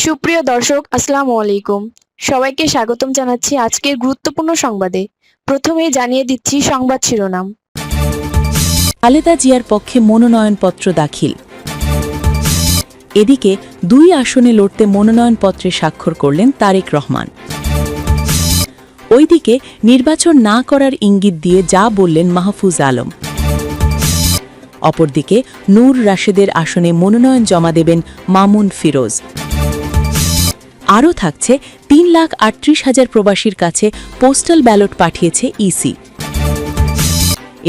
সুপ্রিয় দর্শক, আসসালামু আলাইকুম। সবাইকে স্বাগতম জানাচ্ছি আজকের গুরুত্বপূর্ণ সংবাদে। প্রথমেই জানিয়ে দিচ্ছি সংবাদ শিরোনাম। খালেদা জিয়ার পক্ষে মনোনয়নপত্র দাখিল। এদিকে 2 আসনে লড়তে মনোনয়নপত্রে স্বাক্ষর করলেন তারেক রহমান। ওইদিকে নির্বাচন না করার ইঙ্গিত দিয়ে যা বললেন মাহফুজ আলম। অপরদিকে নূর রাশেদের আসনে মনোনয়ন জমা দেবেন মামুন ফিরোজ। আরও থাকছে 3,38,000 প্রবাসীর কাছে পোস্টাল ব্যালট পাঠিয়েছে ইসি।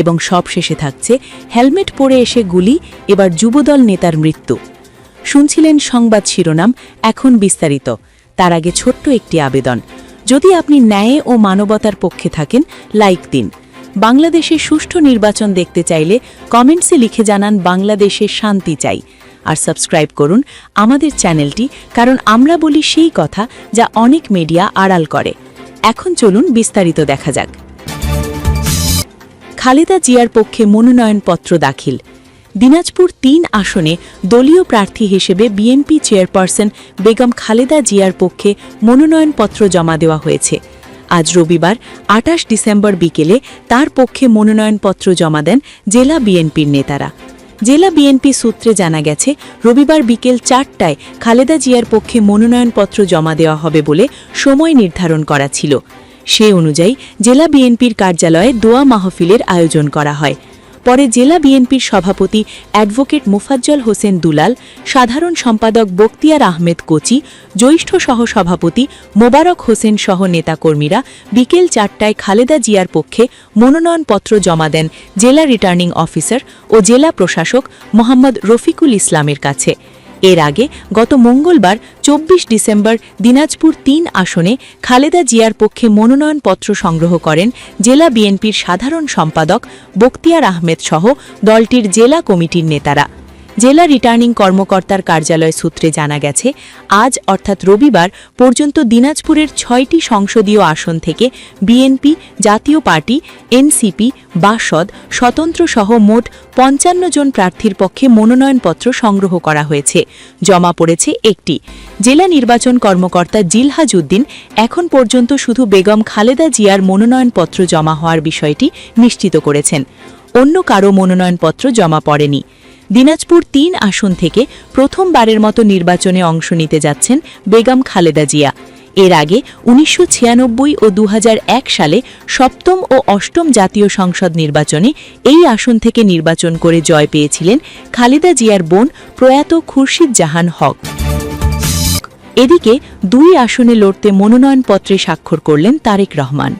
এবং সবশেষে থাকছে হেলমেট পরে এসে গুলি, এবার যুবদল নেতার মৃত্যু। শুনছিলেন সংবাদ শিরোনাম, এখন বিস্তারিত। তার আগে ছোট্ট একটি আবেদন, যদি আপনি ন্যায় ও মানবতার পক্ষে থাকেন লাইক দিন। বাংলাদেশে সুষ্ঠু নির্বাচন দেখতে চাইলে কমেন্টসে লিখে জানান বাংলাদেশে শান্তি চাই। আর সাবস্ক্রাইব করুন আমাদের চ্যানেলটি, কারণ আমরা বলি সেই কথা যা অনেক মিডিয়া আড়াল করে। এখন চলুন বিস্তারিত দেখা যাক। খালেদা জিয়ার পক্ষে মনোনয়নপত্র দাখিল। দিনাজপুর 3 আসনে দলীয় প্রার্থী হিসেবে বিএনপি চেয়ারপারসন বেগম খালেদা জিয়ার পক্ষে মনোনয়নপত্র জমা দেওয়া হয়েছে। আজ রবিবার 28 ডিসেম্বর বিকেলে তার পক্ষে মনোনয়নপত্র জমা দেন জেলা বিএনপির নেতারা। জেলা বিএনপি সূত্রে জানা গেছে, রবিবার বিকেল 4টায় খালেদা জিয়ার পক্ষে মনোনয়নপত্র জমা দেওয়া হবে বলে সময় নির্ধারণ করা ছিল। সে অনুযায়ী জেলা বিএনপির কার্যালয়ে দোয়া মাহফিলের আয়োজন করা হয়। পরে জেলা বিএনপির সভাপতি অ্যাডভোকেট মোফাজ্জল হোসেন দুলাল, সাধারণ সম্পাদক বখতিয়ার আহমেদ কোচি, জ্যেষ্ঠ সহসভাপতি মোবারক হোসেন সহ নেতাকর্মীরা বিকেল 4টায় খালেদা জিয়ার পক্ষে মনোনয়নপত্র জমা দেন জেলা রিটার্নিং অফিসার ও জেলা প্রশাসক মোহাম্মদ রফিকুল ইসলামের কাছে। এর আগে গত মঙ্গলবার 24 ডিসেম্বর দিনাজপুর 3 আসনে খালেদা জিয়ার পক্ষে মনোনয়নপত্র সংগ্রহ করেন জেলা বিএনপির সাধারণ সম্পাদক বখতিয়ার আহমেদ সহ দলটির জেলা কমিটির নেতারা। জেলা রিটার্নিং কর্মকর্তার কার্যালয় সূত্রে জানা গেছে, আজ অর্থাৎ রবিবার পর্যন্ত দিনাজপুরের 6টি সংসদীয় আসন থেকে বিএনপি, জাতীয় পার্টি, এনসিপি, বাসদ, স্বতন্ত্র সহ মোট 55 জন প্রার্থীর পক্ষে মনোনয়নপত্র সংগ্রহ করা হয়েছে। জমা পড়েছে একটি। জেলা নির্বাচন কর্মকর্তা জিলহাজ উদ্দিন এখন পর্যন্ত শুধু বেগম খালেদা জিয়ার মনোনয়নপত্র জমা হওয়ার বিষয়টি নিশ্চিত করেছেন। অন্য কারও মনোনয়নপত্র জমা পড়েনি। দিনাজপুর 3 আসন থেকে প্রথমবারের মতো নির্বাচনে অংশ নিতে যাচ্ছেন বেগম খালেদা জিয়া। এর আগে 1996 ও 2001 সালে 7ম ও 8ম জাতীয় সংসদ নির্বাচনে এই আসন থেকে নির্বাচন করে জয় পেয়েছিলেন খালেদা জিয়ার বোন প্রয়াত খুরশিদ জাহান হক। এদিকে 2 আসনে লড়তে মনোনয়নপত্রে স্বাক্ষর করলেন তারেক রহমান।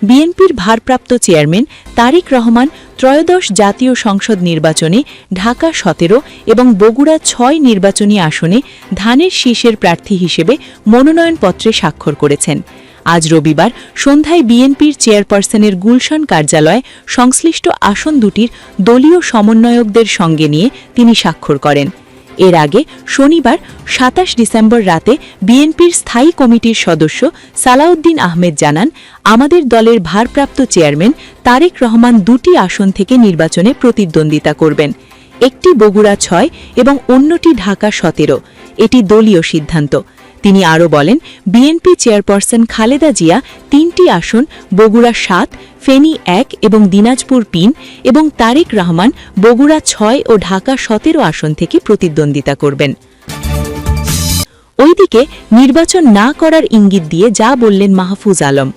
বিএনপির ভারপ্রাপ্ত চেয়ারম্যান তারেক রহমান ত্রয়োদশ জাতীয় সংসদ নির্বাচনে ঢাকা 17 এবং বগুড়া 6 নির্বাচনী আসনে ধানের শীষের প্রার্থী হিসেবে মনোনয়নপত্রে স্বাক্ষর করেছেন। আজ রবিবার সন্ধ্যায় বিএনপির চেয়ারপারসনের গুলশান কার্যালয়ে সংশ্লিষ্ট আসন দুটির দলীয় সমন্বয়কদের সঙ্গে নিয়ে তিনি স্বাক্ষর করেন। এর আগে শনিবার 27 ডিসেম্বর রাতে বিএনপির স্থায়ী কমিটির সদস্য সালাউদ্দিন আহমেদ জানান, আমাদের দলের ভারপ্রাপ্ত চেয়ারম্যান তারেক রহমান 2টি আসন থেকে নির্বাচনে প্রতিদ্বন্দ্বিতা করবেন। একটি বগুড়া 6 এবং অন্যটি ঢাকা 17। এটি দলীয় সিদ্ধান্ত। তিনি আরও বলেন, বিএনপি চেয়ারপারসন খালেদা জিয়া 3টি আসন বগুড়া 7, ফেনী 1 এবং দিনাজপুর 3 এবং তারেক রহমান বগুড়া 6 ও ঢাকা 17 আসন থেকে প্রতিদ্বন্দ্বিতা করবেন। ওইদিকে নির্বাচন না করার ইঙ্গিত দিয়ে যা বললেন মাহফুজ আলম।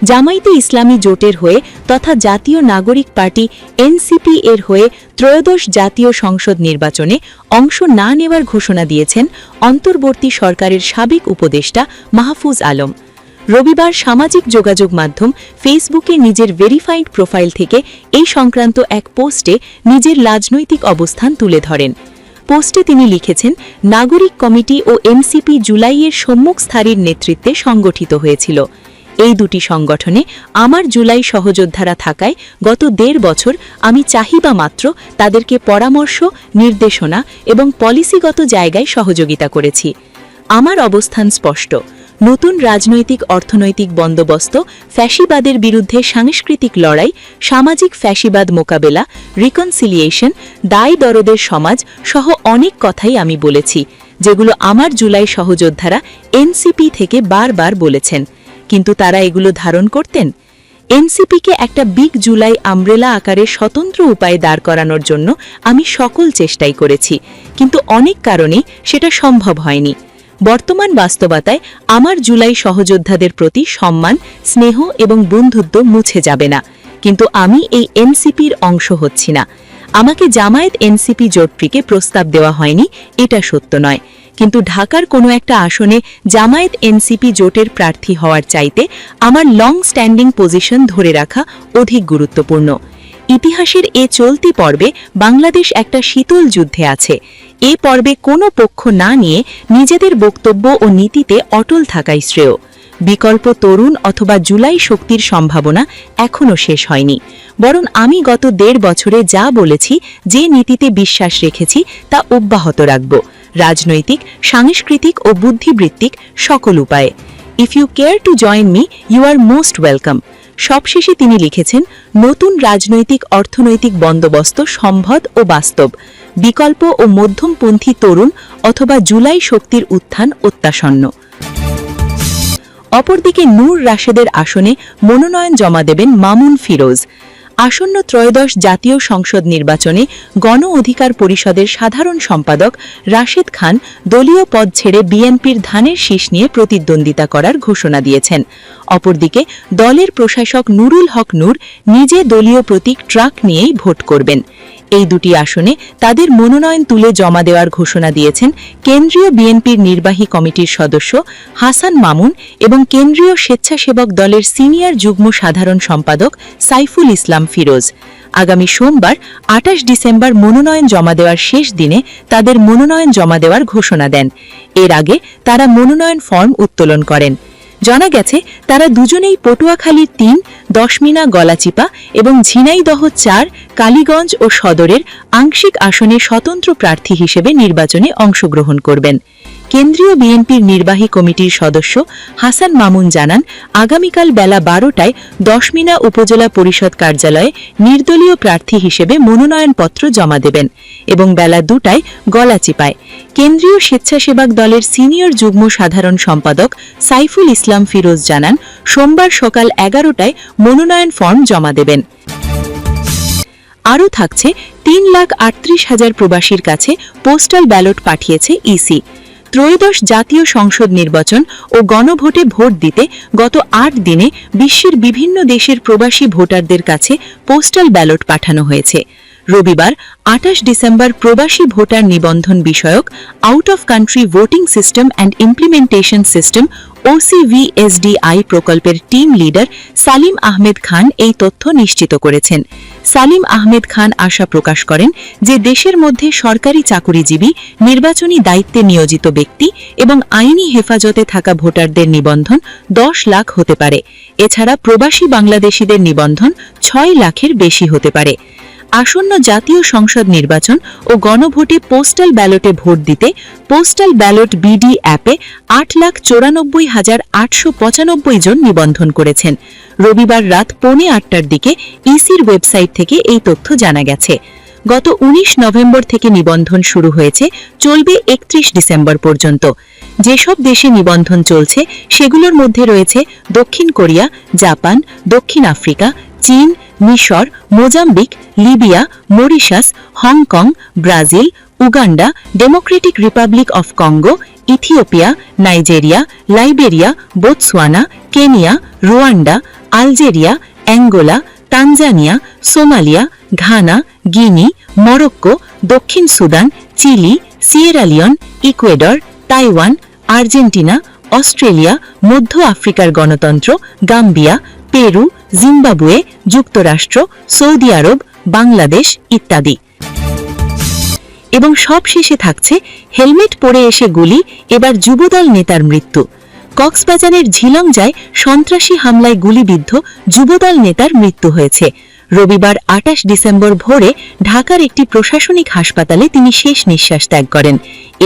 জামায়াতে ইসলামী জোটের হয়ে তথা জাতীয় নাগরিক পার্টি এনসিপি এর হয়ে ত্রয়োদশ জাতীয় সংসদ নির্বাচনে অংশ না নেওয়ার ঘোষণা দিয়েছেন অন্তর্বর্তী সরকারের সাবেক উপদেষ্টা মাহফুজ আলম। রবিবার সামাজিক যোগাযোগ মাধ্যম ফেসবুকে নিজের ভেরিফাইড প্রোফাইল থেকে এই সংক্রান্ত এক পোস্টে নিজের রাজনৈতিক অবস্থান তুলে ধরেন। পোস্টে তিনি লিখেছেন, নাগরিক কমিটি ও এনসিপি জুলাইয়ের সম্মুখ সারির নেতৃত্বে সংগঠিত হয়েছিল। এই দুটি সংগঠনে আমার জুলাই সহযোদ্ধারা থাকায় গত 1.5 বছর আমি চাহিদা মাত্র তাদেরকে পরামর্শ, নির্দেশনা এবং পলিসিগত জায়গায় সহযোগিতা করেছি। আমার অবস্থান স্পষ্ট, নতুন রাজনৈতিক অর্থনৈতিক বন্দোবস্ত, ফ্যাসিবাদের বিরুদ্ধে সাংস্কৃতিক লড়াই, সামাজিক ফ্যাসিবাদ মোকাবেলা, রিকনসিলিয়েশন, দায় দরদের সমাজ সহ অনেক কথাই আমি বলেছি। যেগুলো আমার জুলাই সহযোদ্ধারা এনসিপি থেকে বারবার বলেছেন, কিন্তু তারা এগুলো ধারণ করতেন। এনসিপিকে একটা বিগ জুলাই আমব্রেলা আকারে স্বতন্ত্র উপায়ে দাঁড় করানোর জন্য আমি সকল চেষ্টাই করেছি, কিন্তু অনেক কারণেই সেটা সম্ভব হয়নি। বর্তমান বাস্তবতায় আমার জুলাই সহযোদ্ধাদের প্রতি সম্মান, স্নেহ এবং বন্ধুত্ব মুছে যাবে না, কিন্তু আমি এই এনসিপির অংশ হচ্ছি না। আমাকে জামায়াত এনসিপি জোটটিকে প্রস্তাব দেওয়া হয়নি, এটা সত্য নয়, কিন্তু ঢাকার কোনো একটা আসনে জামায়াত এনসিপি জোটের প্রার্থী হওয়ার চাইতে আমার লং স্ট্যান্ডিং পজিশন ধরে রাখা অধিক গুরুত্বপূর্ণ। ইতিহাসের এ চলতি পর্বে বাংলাদেশ একটা শীতল যুদ্ধে আছে। এ পর্বে কোনো পক্ষ না নিয়ে নিজেদের বক্তব্য ও নীতিতে অটল থাকাই শ্রেয়। বিকল্প তরুণ অথবা জুলাই শক্তির সম্ভাবনা এখনও শেষ হয়নি, বরং আমি গত 1.5 বছরে যা বলেছি, যে নীতিতে বিশ্বাস রেখেছি তা অব্যাহত রাখব, রাজনৈতিক, সাংস্কৃতিক ও বুদ্ধিবৃত্তিক সকল উপায়ে। If you care to join me, you are most welcome. সবশেষে তিনি লিখেছেন, নতুন রাজনৈতিক অর্থনৈতিক বন্দোবস্ত সম্ভব ও বাস্তব, বিকল্প ও মধ্যমপন্থী তরুণ অথবা জুলাই শক্তির উত্থান অত্যাসন্ন। অপরদিকে নূর রাশেদের আসনে মনোনয়ন জমা দেবেন মামুন ফিরোজ। আসন্ন ত্রয়োদশ জাতীয় সংসদ নির্বাচনে গণ অধিকার পরিষদের সাধারণ সম্পাদক রাশেদ খান দলীয় পদ ছেড়ে বিএনপির ধানের শীষ নিয়ে প্রতিদ্বন্দ্বিতা করার ঘোষণা দিয়েছেন। অপরদিকে দলের প্রশাসক নুরুল হক নূর নিজে দলীয় প্রতীক ট্রাক নিয়েই ভোট করবেন। এই দুটি আসনে তাদের মনোনয়ন তুলে জমা দেওয়ার ঘোষণা দিয়েছেন কেন্দ্রীয় বিএনপির নির্বাহী কমিটির সদস্য হাসান মামুন এবং কেন্দ্রীয় স্বেচ্ছাসেবক দলের সিনিয়র যুগ্ম সাধারণ সম্পাদক সাইফুল ইসলাম ফিরোজ। আগামী সোমবার 28 ডিসেম্বর মনোনয়ন জমা দেওয়ার শেষ দিনে তাদের মনোনয়ন জমা দেওয়ার ঘোষণা দেন। এর আগে তারা মনোনয়ন ফর্ম উত্তোলন করেন। জানা গেছে তারা দুজনেই পটুয়াখালীর 3, দশমিনা, গলাচিপা এবং ঝিনাইদহ 4, কালীগঞ্জ ও সদরের আংশিক আসনে স্বতন্ত্র প্রার্থী হিসেবে নির্বাচনে অংশগ্রহণ করবেন। কেন্দ্রীয় বিএনপির নির্বাহী কমিটির সদস্য হাসান মামুন জানান, আগামীকাল বেলা 12টায় দশমিনা উপজেলা পরিষদ কার্যালয়ে নির্দলীয় প্রার্থী হিসেবে মনোনয়নপত্র জমা দেবেন এবং বেলা 2টায় গলাচিপায়। কেন্দ্রীয় স্বেচ্ছাসেবক দলের সিনিয়র যুগ্ম সাধারণ সম্পাদক সাইফুল ইসলাম ফিরোজ জানান, সোমবার সকাল 11টায় মনোনয়ন ফর্ম জমা দেবেন। আরও থাকছে, 3,38,000 প্রবাসীর কাছে পোস্টাল ব্যালট পাঠিয়েছে ইসি। ত্রয়োদশ জাতীয় সংসদ নির্বাচন ও গণভোটে ভোট দিতে গত 8 দিনে বিশ্বের বিভিন্ন দেশের প্রবাসী ভোটারদের কাছে পোস্টাল ব্যালট পাঠানো হয়েছে। রবিবার 28 ডিসেম্বর প্রবাসী ভোটার নিবন্ধন বিষয়ক out of country voting system and implementation system OCVSDI প্রকল্পের টিম লিডার সালিম আহমেদ খান এই তথ্য নিশ্চিত করেছেন। সালিম আহমেদ খান আশা প্রকাশ করেন যে দেশের মধ্যে সরকারি চাকুরিজীবী, নির্বাচনী দায়িত্বে নিয়োজিত ব্যক্তি এবং আইনি হেফাজতে থাকা ভোটারদের নিবন্ধন 10 লাখ হতে পারে। এছাড়া প্রবাসী বাংলাদেশিদের নিবন্ধন 6 লাখের বেশি হতে পারে। আসন্ন জাতীয় সংসদ নির্বাচন ও গণভোটে পোস্টাল ব্যালটে ভোট দিতে পোস্টাল ব্যালট বিডি অ্যাপে 8,94,895 জন নিবন্ধন করেছেন। রবিবার রাত 8:45টার দিকে ইসির ওয়েবসাইট থেকে এই তথ্য জানা গেছে। গত 19 নভেম্বর থেকে নিবন্ধন শুরু হয়েছে, চলবে 31 ডিসেম্বর পর্যন্ত। যেসব দেশে নিবন্ধন চলছে সেগুলোর মধ্যে রয়েছে দক্ষিণ কোরিয়া, জাপান, দক্ষিণ আফ্রিকা, চীন, মিশর, Mozambique, Libya, Mauritius, Hong Kong, Brazil, Uganda, Democratic Republic of Congo, Ethiopia, Nigeria, Liberia, Botswana, Kenya, Rwanda, Algeria, Angola, Tanzania, Somalia, Ghana, Guinea, Morocco, দক্ষিণ Sudan, Chile, Sierra Leone, Ecuador, Taiwan, Argentina, Australia, মধ্য আফ্রিকার গণতন্ত্র, Gambia, Peru, Zimbabwe, যুক্তরাষ্ট্র, Saudi Arab, Bangladesh ইত্যাদি। এবং সবশেষে থাকছে, helmet পরে এসে গুলি, এবার যুবদল নেতার মৃত্যু। কক্সবাজারের ঝিলংজায় সন্ত্রাসী হামলায় গুলিবিদ্ধ যুবদল নেতার মৃত্যু হয়েছে। রবিবার 28 ডিসেম্বর ভোরে ঢাকার একটি প্রশাসনিক হাসপাতালে তিনি শেষ নিঃশ্বাস ত্যাগ করেন।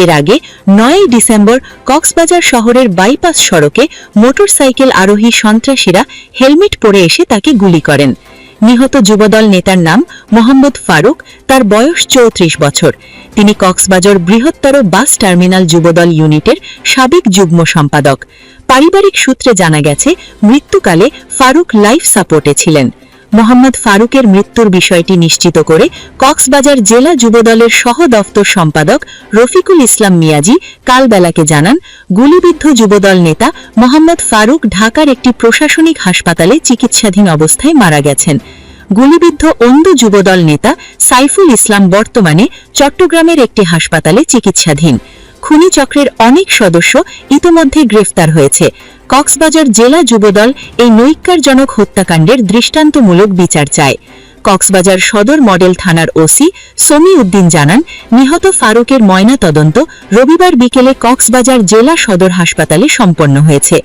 এর আগে 9 ডিসেম্বর কক্সবাজার শহরের বাইপাস সড়কে মোটরসাইকেল আরোহী সন্ত্রাসীরা হেলমেট পরে এসে তাকে গুলি করেন। নিহত যুবদল নেতার নাম মোহাম্মদ ফারুক, তার বয়স ৩৪ বছর। তিনি কক্সবাজার বৃহত্তর বাস টার্মিনাল যুবদল ইউনিটের সাবেক যুগ্ম সম্পাদক। পারিবারিক সূত্রে জানা গেছে, মৃত্যুকালে ফারুক লাইফ সাপোর্টে ছিলেন। মোহাম্মদ ফারুকের মৃত্যুর বিষয়টি নিশ্চিত করে কক্সবাজার জেলা যুবদলের সহ দফতর সম্পাদক রফিকুল ইসলাম মিয়াজি কালবেলাকে জানান, গুলিবিদ্ধ যুবদল নেতা মোহাম্মদ ফারুক ঢাকার একটি প্রশাসনিক হাসপাতালে চিকিৎসাধীন অবস্থায় মারা গেছেন। গুলিবিদ্ধ অন্য যুবদল নেতা সাইফুল ইসলাম বর্তমানে চট্টগ্রামের একটি হাসপাতালে চিকিৎসাধীন। খুনি চক্রের অনেক সদস্য ইতোমধ্যে গ্রেফতার হয়েছে। কক্সবাজার জেলা যুবদল এই নৈক্যারজনক হত্যাকাণ্ডের দৃষ্টান্তমূলক বিচার চায়। কক্সবাজার সদর মডেল থানার ওসি সমী উদ্দিন জানান, নিহত ফারুকের ময়নাতদন্ত রবিবার বিকেলে কক্সবাজার জেলা সদর হাসপাতালে সম্পন্ন হয়েছে।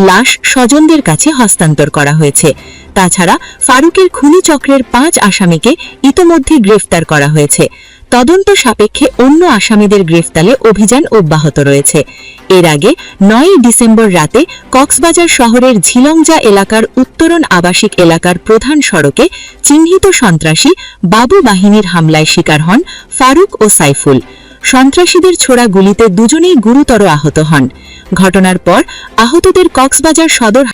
লাশ স্বজনদের কাছে হস্তান্তর করা হয়েছে। তাছাড়া ফারুকের খুনি চক্রের ৫ আসামিকে ইতোমধ্যে গ্রেফতার করা হয়েছে। তদন্ত সাপেক্ষে অন্য আসামিদের গ্রেফতারে অভিযান অব্যাহত রয়েছে। এর আগে ৯ ডিসেম্বর রাতে কক্সবাজার শহরের ঝিলংজা এলাকার উত্তরণ আবাসিক এলাকার প্রধান সড়কে চিহ্নিত সন্ত্রাসী বাবু বাহিনীর হামলায় শিকার হন ফারুক ও সাইফুল। সন্ত্রাসীদের ছোড়া গুলিতে দুজনেই গুরুতর আহত হন। ঘটনার পর আহতদের কক্সবাজার সদর